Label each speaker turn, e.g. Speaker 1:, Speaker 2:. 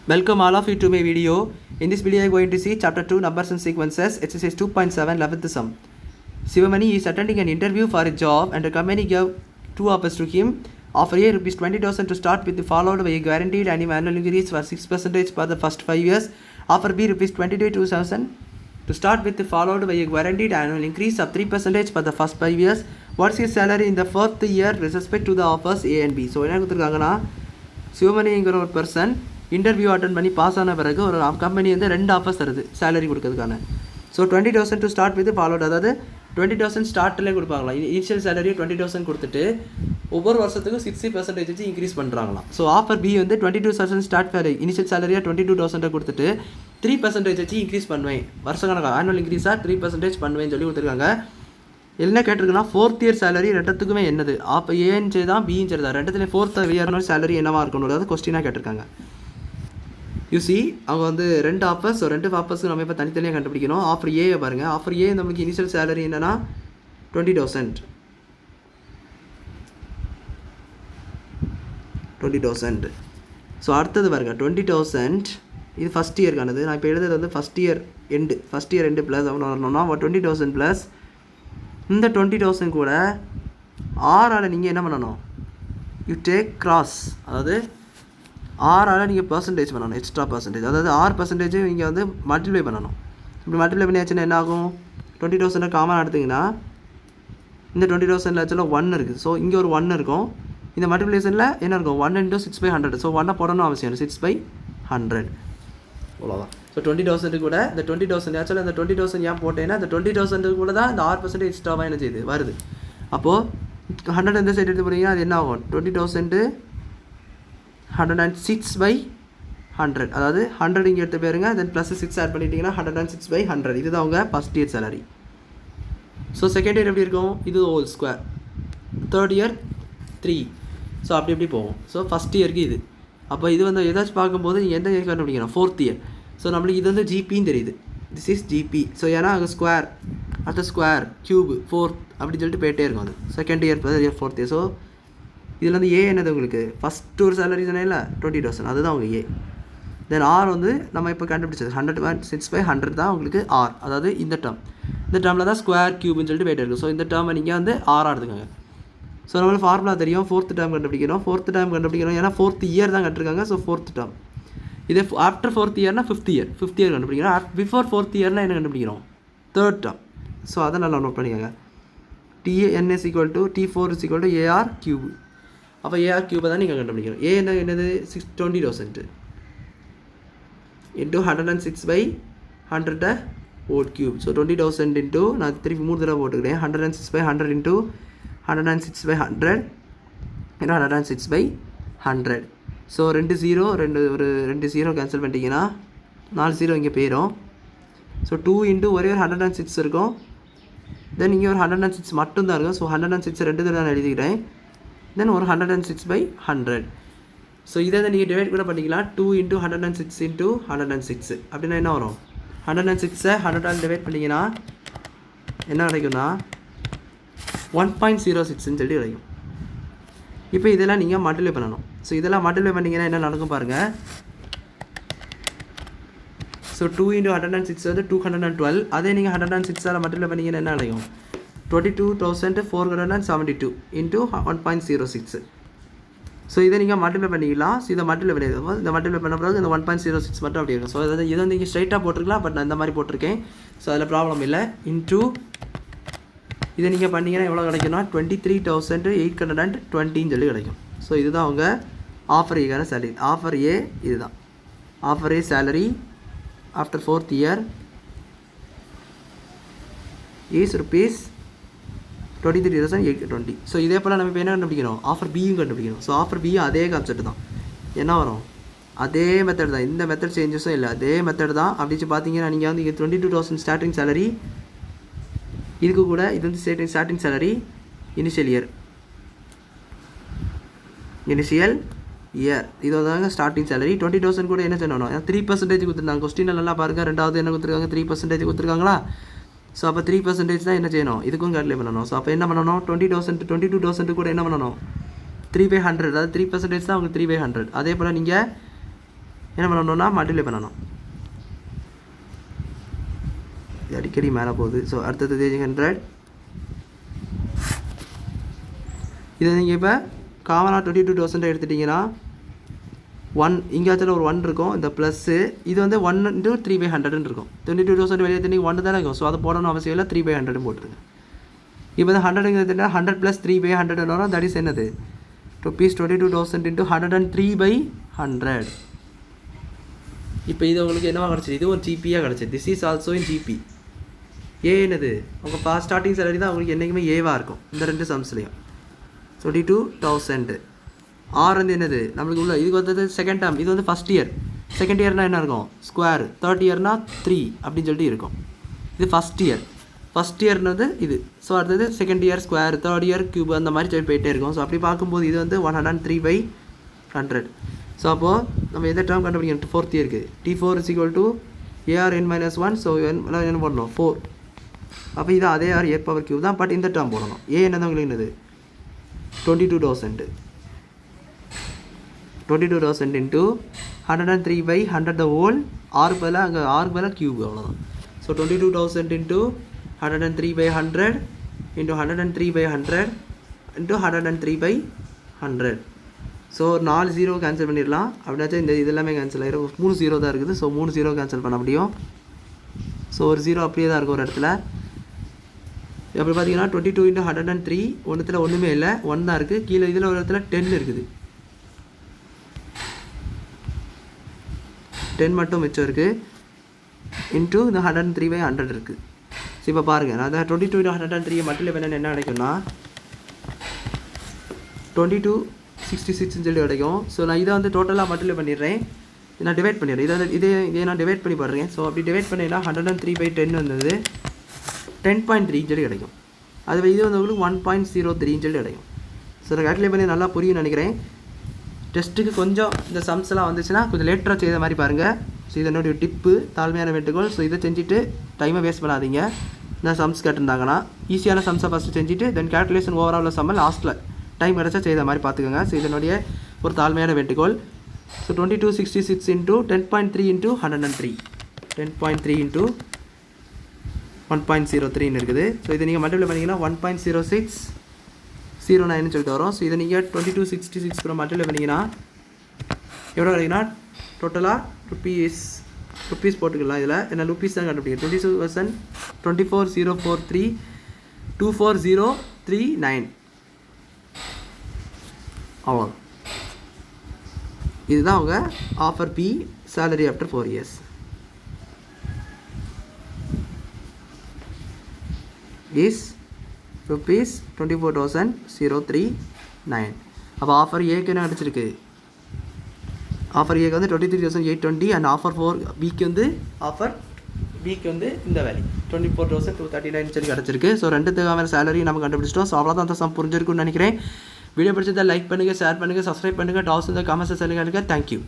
Speaker 1: Welcome all of you to my video. In this video I am going to see chapter 2 numbers and sequences exercise 2.7 11th sum. Sivamani is attending an interview for a job and the company gave two offers to him. Offer A rupees 20,000 to start with, followed by a guaranteed annual increase for 6% for the first 5 years. Offer B rupees 22,000 to start with, followed by a guaranteed annual increase of 3% for the first 5 years. What's his salary in the fourth year with respect to the offers A and B? So என்ன கொடுத்துருக்காங்கன்னா, சிவமணிங்கிற ஒரு person interview attend பண்ணி pass ஆன பிறகு ஒரு company வந்து 2 offers தருது salary கொடுக்கறதுக்கான. So 20,000 to start with followed, அதாவது 20,000 ஸ்டார்ட்லேயே கொடுப்பாங்களா, இனிஷியல் சேலரியை 20,000 கொடுத்துட்டு ஒவ்வொரு வருஷத்துக்கும் 60% வச்சு இன்க்ரீஸ் பண்ணுறாங்களாம். ஸோ ஆஃபர் பி வந்து 22,000 ஸ்டார்ட் வேறு இனிஷியல் சேலரியாக 22,000 கொடுத்துட்டு 3% வச்சு இன்க்ரீஸ் பண்ணுவேன், வருஷக்கணக்காக ஆனுவல் இன்க்ரீஸாக 3% பண்ணுவேன்னு சொல்லி கொடுத்துருக்காங்க. என்ன கேட்டிருக்குன்னா, ஃபோர்த் இயர் சேலரி ரெண்டுத்துக்குமே என்னது, அப்போ ஏன்னு சரி தான் பின்னு சரி தான், ரெண்டுத்துலேயும் ஃபோர்த் இயர்னு சேலரி என்னவாக இருக்கணும், அதாவது கொஸ்டினாக கேட்டிருக்காங்க. யூசி அவங்க வந்து 2 ஆஃபர்ஸ், ஸோ 2 ஆஃபர்ஸ்க்கு நம்ம இப்போ தனித்தனியாக கண்டுபிடிக்கணும். ஆஃபர் ஏ பாருங்கள், ஆஃபர் ஏ நம்மளுக்கு இனிஷியல் சேலரி என்னென்னா 20,000. ஸோ அடுத்தது பாருங்கள் 20,000, இது ஃபஸ்ட் இயர்க்கானது. நான் இப்போ எழுதுறது வந்து ஃபஸ்ட் இயர் எண்டு ப்ளஸ் அவனு வரணும்னா 20,000 ப்ளஸ் இந்த 20,000 கூட 6ஆல் நீங்கள் என்ன பண்ணணும், யூ டேக் கிராஸ், அதாவது 6ஆல் நீங்கள் பர்சன்டேஜ் பண்ணணும், எக்ஸ்ட்ரா பர்சன்டேஜ், அதாவது 6% இங்கே வந்து மல்டிப்ளை பண்ணணும். இப்படி மல்டிப்ளை பண்ணியாச்சுன்னா என்ன ஆகும், 20,000 காமன் எடுத்திங்கன்னா இந்த 20,000 ஆக்சுவலாக 1 இருக்குது. ஸோ இங்கே ஒரு 1 இருக்கும், இந்த மல்டிப்ளிகேஷனில் என்ன இருக்கும் 1 × 6/100. ஸோ 1 போடணும் அவசியம், 6/100 அவ்வளோதான். ஸோ 20,000 கூட இந்த 20,000 ஆக்சுவலாக இந்த 20,000 ஏன் போட்டேன்னா, இந்த 20,000 கூட தான் இந்த 6% எக்ஸ்ட்ராவாக என்ன செய்யுது வருது. அப்போது 100 எந்த சைடு எடுத்து போகிறீங்க, அது என்ன ஆகும் 20,000 106/100, அதாவது 100 இங்கே எடுத்து போயிருங்க, தென் ப்ளஸ் 6 ஆட் பண்ணிட்டீங்கன்னா 106/100. இதுதான் அவங்க first year salary. So second year எப்படி இருக்கும், இது whole square, third year 3, so அப்படி எப்படி போகும். ஸோ ஃபஸ்ட் இயருக்கு இது. அப்போ இது வந்து ஏதாச்சும் பார்க்கும்போது நீங்கள் எந்த இயர் கண்டுபிடிக்கணும், ஃபோர்த் இயர். ஸோ நம்மளுக்கு இது வந்து ஜிபின்னு தெரியுது, திஸ் இஸ் ஜிபி. ஸோ ஏன்னா அங்கே ஸ்கொயர், அடுத்த ஸ்கொயர், க்யூப், ஃபோர்த் அப்படின்னு சொல்லிட்டு போயிட்டே இருக்கும். அது second year, third year, fourth year. So இதில் வந்து ஏ என்னது உங்களுக்கு ஃபஸ்ட்டு ஒரு சேலரி சொன்னேன்ல 20,000, அதுதான் அவங்க ஏ. தென் ஆர் வந்து நம்ம இப்போ கண்டுபிடிச்சது 106/100 தான் உங்களுக்கு ஆர், அதாவது இந்த டேர்மில் தான் ஸ்கொயர் க்யூப்னு சொல்லிட்டு போயிட்டே இருக்கும். ஸோ இந்த டேர்மை நீங்கள் வந்து ஆராக எடுத்துக்கோங்க. ஸோ நம்மளுக்கு ஃபார்முலா தெரியும், ஃபோர்த் டேர்ம் கண்டுபிடிக்கணும், ஏன்னா ஃபோர்த் இயர் தான் கட்டிருக்காங்க. ஸோ ஃபோர்த் டேர்ம், இதே ஆஃப்டர் ஃபோர்த் இயர்னா ஃபிஃப்த் இயர் கண்டுபிடிக்கணும். பிஃபோர் ஃபோர்த் இயர்னால் என்ன கண்டுபிடிக்கிறோம், தேர்ட் டேர்ம். ஸோ அதை நல்லா நோட் பண்ணிக்கோங்க. TN = T4 = AR cube. அப்போ AR கியூபை தான் நீங்கள் கண்டுபிடிக்கணும். ஏ என்னது 20,000 × 106/100 ஓட் கியூப். ஸோ 20,000 இன்ட்டு, நான் திருப்பி 3 தடவை போட்டுக்கிறேன், 106/100 இன்ட்டு 106/100 ஏன்னா 106/100. ஸோ 2 0 கேன்சல் பண்ணிட்டீங்கன்னா 4 0 இங்கே போயிடும். ஸோ 2 இன்ட்டு ஒரே ஒரு 106 இருக்கும், தென் இங்கே ஒரு 106 மட்டும்தான் இருக்கும். ஸோ 106 2 தடவை நான் எழுதிக்கிறேன், தென் ஒரு 106/100. ஸோ இதை நீங்கள் டிவைட் கூட பண்ணிக்கலாம், 2 × 106 × 106 அப்படின்னா என்ன வரும், 106 100ஆல் டிவைட் பண்ணிங்கன்னா என்ன கிடைக்கும்னா 1.06ன்னு சொல்லி கிடைக்கும். இப்போ இதெல்லாம் நீங்கள் மல்டிப்ளை பண்ணணும். ஸோ இதெல்லாம் மல்டிப்ளை பண்ணிங்கன்னா என்ன நடக்கும் பாருங்கள். ஸோ 2 × 106 வந்து 212, அதே நீங்கள் 106ஆல் மல்டிப்ளை பண்ணிங்கன்னா என்ன கிடைக்கும் 22,472 × 1.06. ஸோ இதை நீங்கள் மல்டிப்ளை பண்ணிக்கலாம். ஸோ இதை மல்டிப்ளை பண்ணிடுவோம், இந்த மல்டிப்ளை பண்ண பிறகு இந்த 1.06 மட்டும் அப்படி இருக்கும். ஸோ இதை நீங்கள் ஸ்ட்ரைட்டாக போட்டிருக்கலாம், பட் நான் இந்த மாதிரி போட்டிருக்கேன். ஸோ அதில் ப்ராப்ளம் இல்லை. இன்ட்டு இதை நீங்கள் பண்ணிங்கன்னா எவ்வளோ கிடைக்கும்னா 23,820 சொல்லி கிடைக்கும். ஸோ இதுதான் அவங்க ஆஃபர் ஏக்கான சேலரி. ஆஃபர் ஏ இதுதான் offer A salary after fourth year is ₹23,820. So இதே போல் நம்ம இப்போ என்ன கண்டுபிடிக்கணும், ஆஃபர் பியும் கண்டுபிடிக்கணும். ஸோ ஆஃபர் பியும் அதே கான்செப்ட் தான், என்ன வரும் அதே மெத்தட் தான், இந்த மெத்தட் சேஞ்சஸும் இல்லை, அதே மெத்தட் தான். அப்படிச்சு பார்த்தீங்கன்னா நீங்கள் வந்து 22,000 ஸ்டார்டிங் சேலரி, இதுக்கு கூட இது வந்து ஸ்டார்டிங் சேலரி இனிஷியல் இயர், இது வந்து ஸ்டார்டிங் சேலரி 20,000 கூட என்ன செய்யணும், 3% கொடுத்துருந்தாங்க. கொஸ்டினில் நல்லா பாருங்கள், ரெண்டாவது என்ன கொடுத்துருக்காங்க 3% கொடுத்துருக்காங்களா. ஸோ அப்போ 3% தான் என்ன செய்யணும், இதுக்கும் கால்குலேட் பண்ணணும். ஸோ அப்போ என்ன பண்ணணும், 20,000 22,000 கூட என்ன பண்ணணும் 3/100, அதாவது 3% தான் உங்களுக்கு 3/100. அதே போல் நீங்கள் என்ன பண்ணணும்னா மல்டிப்ளை பண்ணணும். இது அடிக்கடி மேலே போகுது. ஸோ அடுத்தது 100. இதை நீங்கள் இப்போ காமனாக 22,000 எடுத்துட்டிங்கன்னா 1 இங்கேயாச்சும் ஒரு 1 இருக்கும். இந்த ப்ளஸ்ஸு இது வந்து 1 × 3/100 இருக்கும். 22,000 வெளியே தண்ணி 1 தானே இருக்கும். ஸோ அதை போடணும் அவசியம் இல்லை. 3/100 போட்டுருங்க. இப்போ வந்து 100ங்கிறது 100 + 3/100 வரும். தட் இஸ் என்னது rupees 22,000 × 103/100. இப்போ இது உங்களுக்கு என்னவா கிடச்சிது? இது ஒரு ஜிபியாக கிடச்சிது. This is also in GB. ஏ என்னது உங்கள் ஸ்டார்டிங் சேலரி தான் உங்களுக்கு என்றைக்குமே ஏவாக இருக்கும் இந்த 2 சம்ஸ்லையும். 22,000. ஆர் வந்து என்னது நம்மளுக்கு உள்ள இதுக்கு வந்தது செகண்ட் டேர்ம். இது வந்து ஃபஸ்ட் இயர். செகண்ட் இயர்னால் என்ன இருக்கும்? ஸ்கொயர். தேர்ட் இயர்னா 3 அப்படின்னு சொல்லிட்டு இருக்கும். இது ஃபஸ்ட் இயர். ஃபஸ்ட் இயர்னு இது. ஸோ அடுத்தது second year square, third year cube, அந்த மாதிரி சொல்லி போயிட்டே இருக்கும். ஸோ அப்படி பார்க்கும்போது இது வந்து 103/100. ஸோ அப்போது நம்ம எந்த டேர்ம் கண்டுபிடிக்கணும்? ஃபோர்த் இயருக்கு T4 = ARn-1. ஸோ என்ன பண்ணணும்? 4. அப்போ இது அதே ஆர் A⁴ தான். பட் இந்த டேர்ம் போடணும். ஏ என்னது உங்களுக்கு என்னது? 22,000. 22,000 × 103/100 the whole. ஆறுக்கு பதிலாக அங்கே ஆறுக்கு பதிலாக க்யூப், அவ்வளோதான். ஸோ 22,000 × 103/100 × 103/100 × 103/100. ஸோ 4 0 கேன்சல் பண்ணிடலாம். அப்படின்னாச்சும் இந்த இது எல்லாமே கேன்சல் ஆகிடும். 3 0 தான் இருக்குது. ஸோ 3 0 கேன்சல் பண்ண முடியும். ஸோ ஒரு 0 அப்படியே தான் இருக்கும் ஒரு இடத்துல. அப்படி பார்த்தீங்கன்னா 22 × 103 ஒன்றுத்தில் ஒன்றுமே இல்லை, 1 தான் இருக்குது. கீழே இதில் ஒரு இடத்துல 10 இருக்குது. 10 மட்டும் மிச்சம் இருக்குது. இன்ட்டு இந்த 103/100 இருக்குது. ஸோ இப்போ பாருங்கள், நான் அந்த 22 × 103 மல்டிப்ளை பண்ண என்ன கிடைக்கும்னா 2266 சொல்லி கிடைக்கும். ஸோ நான் இதை வந்து டோட்டலாக மல்டிப்ளை பண்ணிடுறேன். நான் டிவைட் பண்ணிடுறேன். இதை நான் டிவைட் பண்ணி போடுறேன். ஸோ அப்படி டிவைட் பண்ணினா 103/10 வந்தது 10.3 சொல்லி கிடைக்கும். அது இது வந்து உங்களுக்கு 1.03 சொல்லி கிடைக்கும். ஸோ நான் கால்குலேட் பண்ணி நல்லா புரியும்னு நினைக்கிறேன். டெஸ்ட்டுக்கு கொஞ்சம் இந்த சம்ஸ்லாம் வந்துச்சுன்னா கொஞ்சம் லேட்டராக செய்த மாதிரி பாருங்கள். ஸோ இதனுடைய டிப்பு, தாழ்மையான வேண்டுகோள். ஸோ இதை செஞ்சுட்டு டைமை வேஸ்ட் பண்ணாதீங்க. இந்த சம்ஸ் கேட்டிருந்தாங்கன்னா ஈஸியான சம்ஸை ஃபஸ்ட்டு செஞ்சுட்டு தென் கேல்குலேஷன் ஓவரால் சம்ம லாஸ்ட்டில் டைம் கிடச்சா செய்த மாதிரி பார்த்துக்கோங்க. ஸோ இதனுடைய ஒரு தாழ்மையான வேண்டுகோள். ஸோ 2266 × 10.3 × 103. 10.3 × 1.03 இருக்குது. ஸோ இதை நீங்கள் மல்டிப்ளை பண்ணிங்கன்னா 1.0609 சொல்லிட்டு வரும். ஸோ இதை நீங்கள் 2266 கூட மல்டிப்ளை பண்ணிங்கன்னா எவ்வளோ கிடைக்குன்னா டோட்டலாக ருப்பீஸ் போட்டுக்கலாம். இதில் என்ன ருப்பீஸ் தான் கண்டுபிடிக்கும். 22,000 24,043 24,039 அவ்வளோ. இதுதான் அவங்க offer B salary after 4 years. Is rupees 24,039. அப்போ ஆஃபர் ஏக்கு என்ன கிடச்சிருக்கு? ஆஃபர் ஏக்கு வந்து 23,820 அண்ட் ஆஃபர் 4 பிக்கு வந்து இந்த வேல்யூ 24,239 சொல்லி கிடச்சிருக்கு. ஸோ ரெண்டுத்துக்கான சேலரி நம்ம கண்டுபிடிச்சிட்டோம். ஸோ அவ்வளோதான் அந்த சம் புரிஞ்சிருக்குன்னு நினைக்கிறேன். வீடியோ பிடிச்சதை லைக் பண்ணுங்கள், ஷேர் பண்ணுங்கள், சப்ஸ்கிரைப் பண்ணுங்கள். டாஸ் இந்த காமெண்ட்ஸை சொல்லுங்கள். தேங்க்யூ.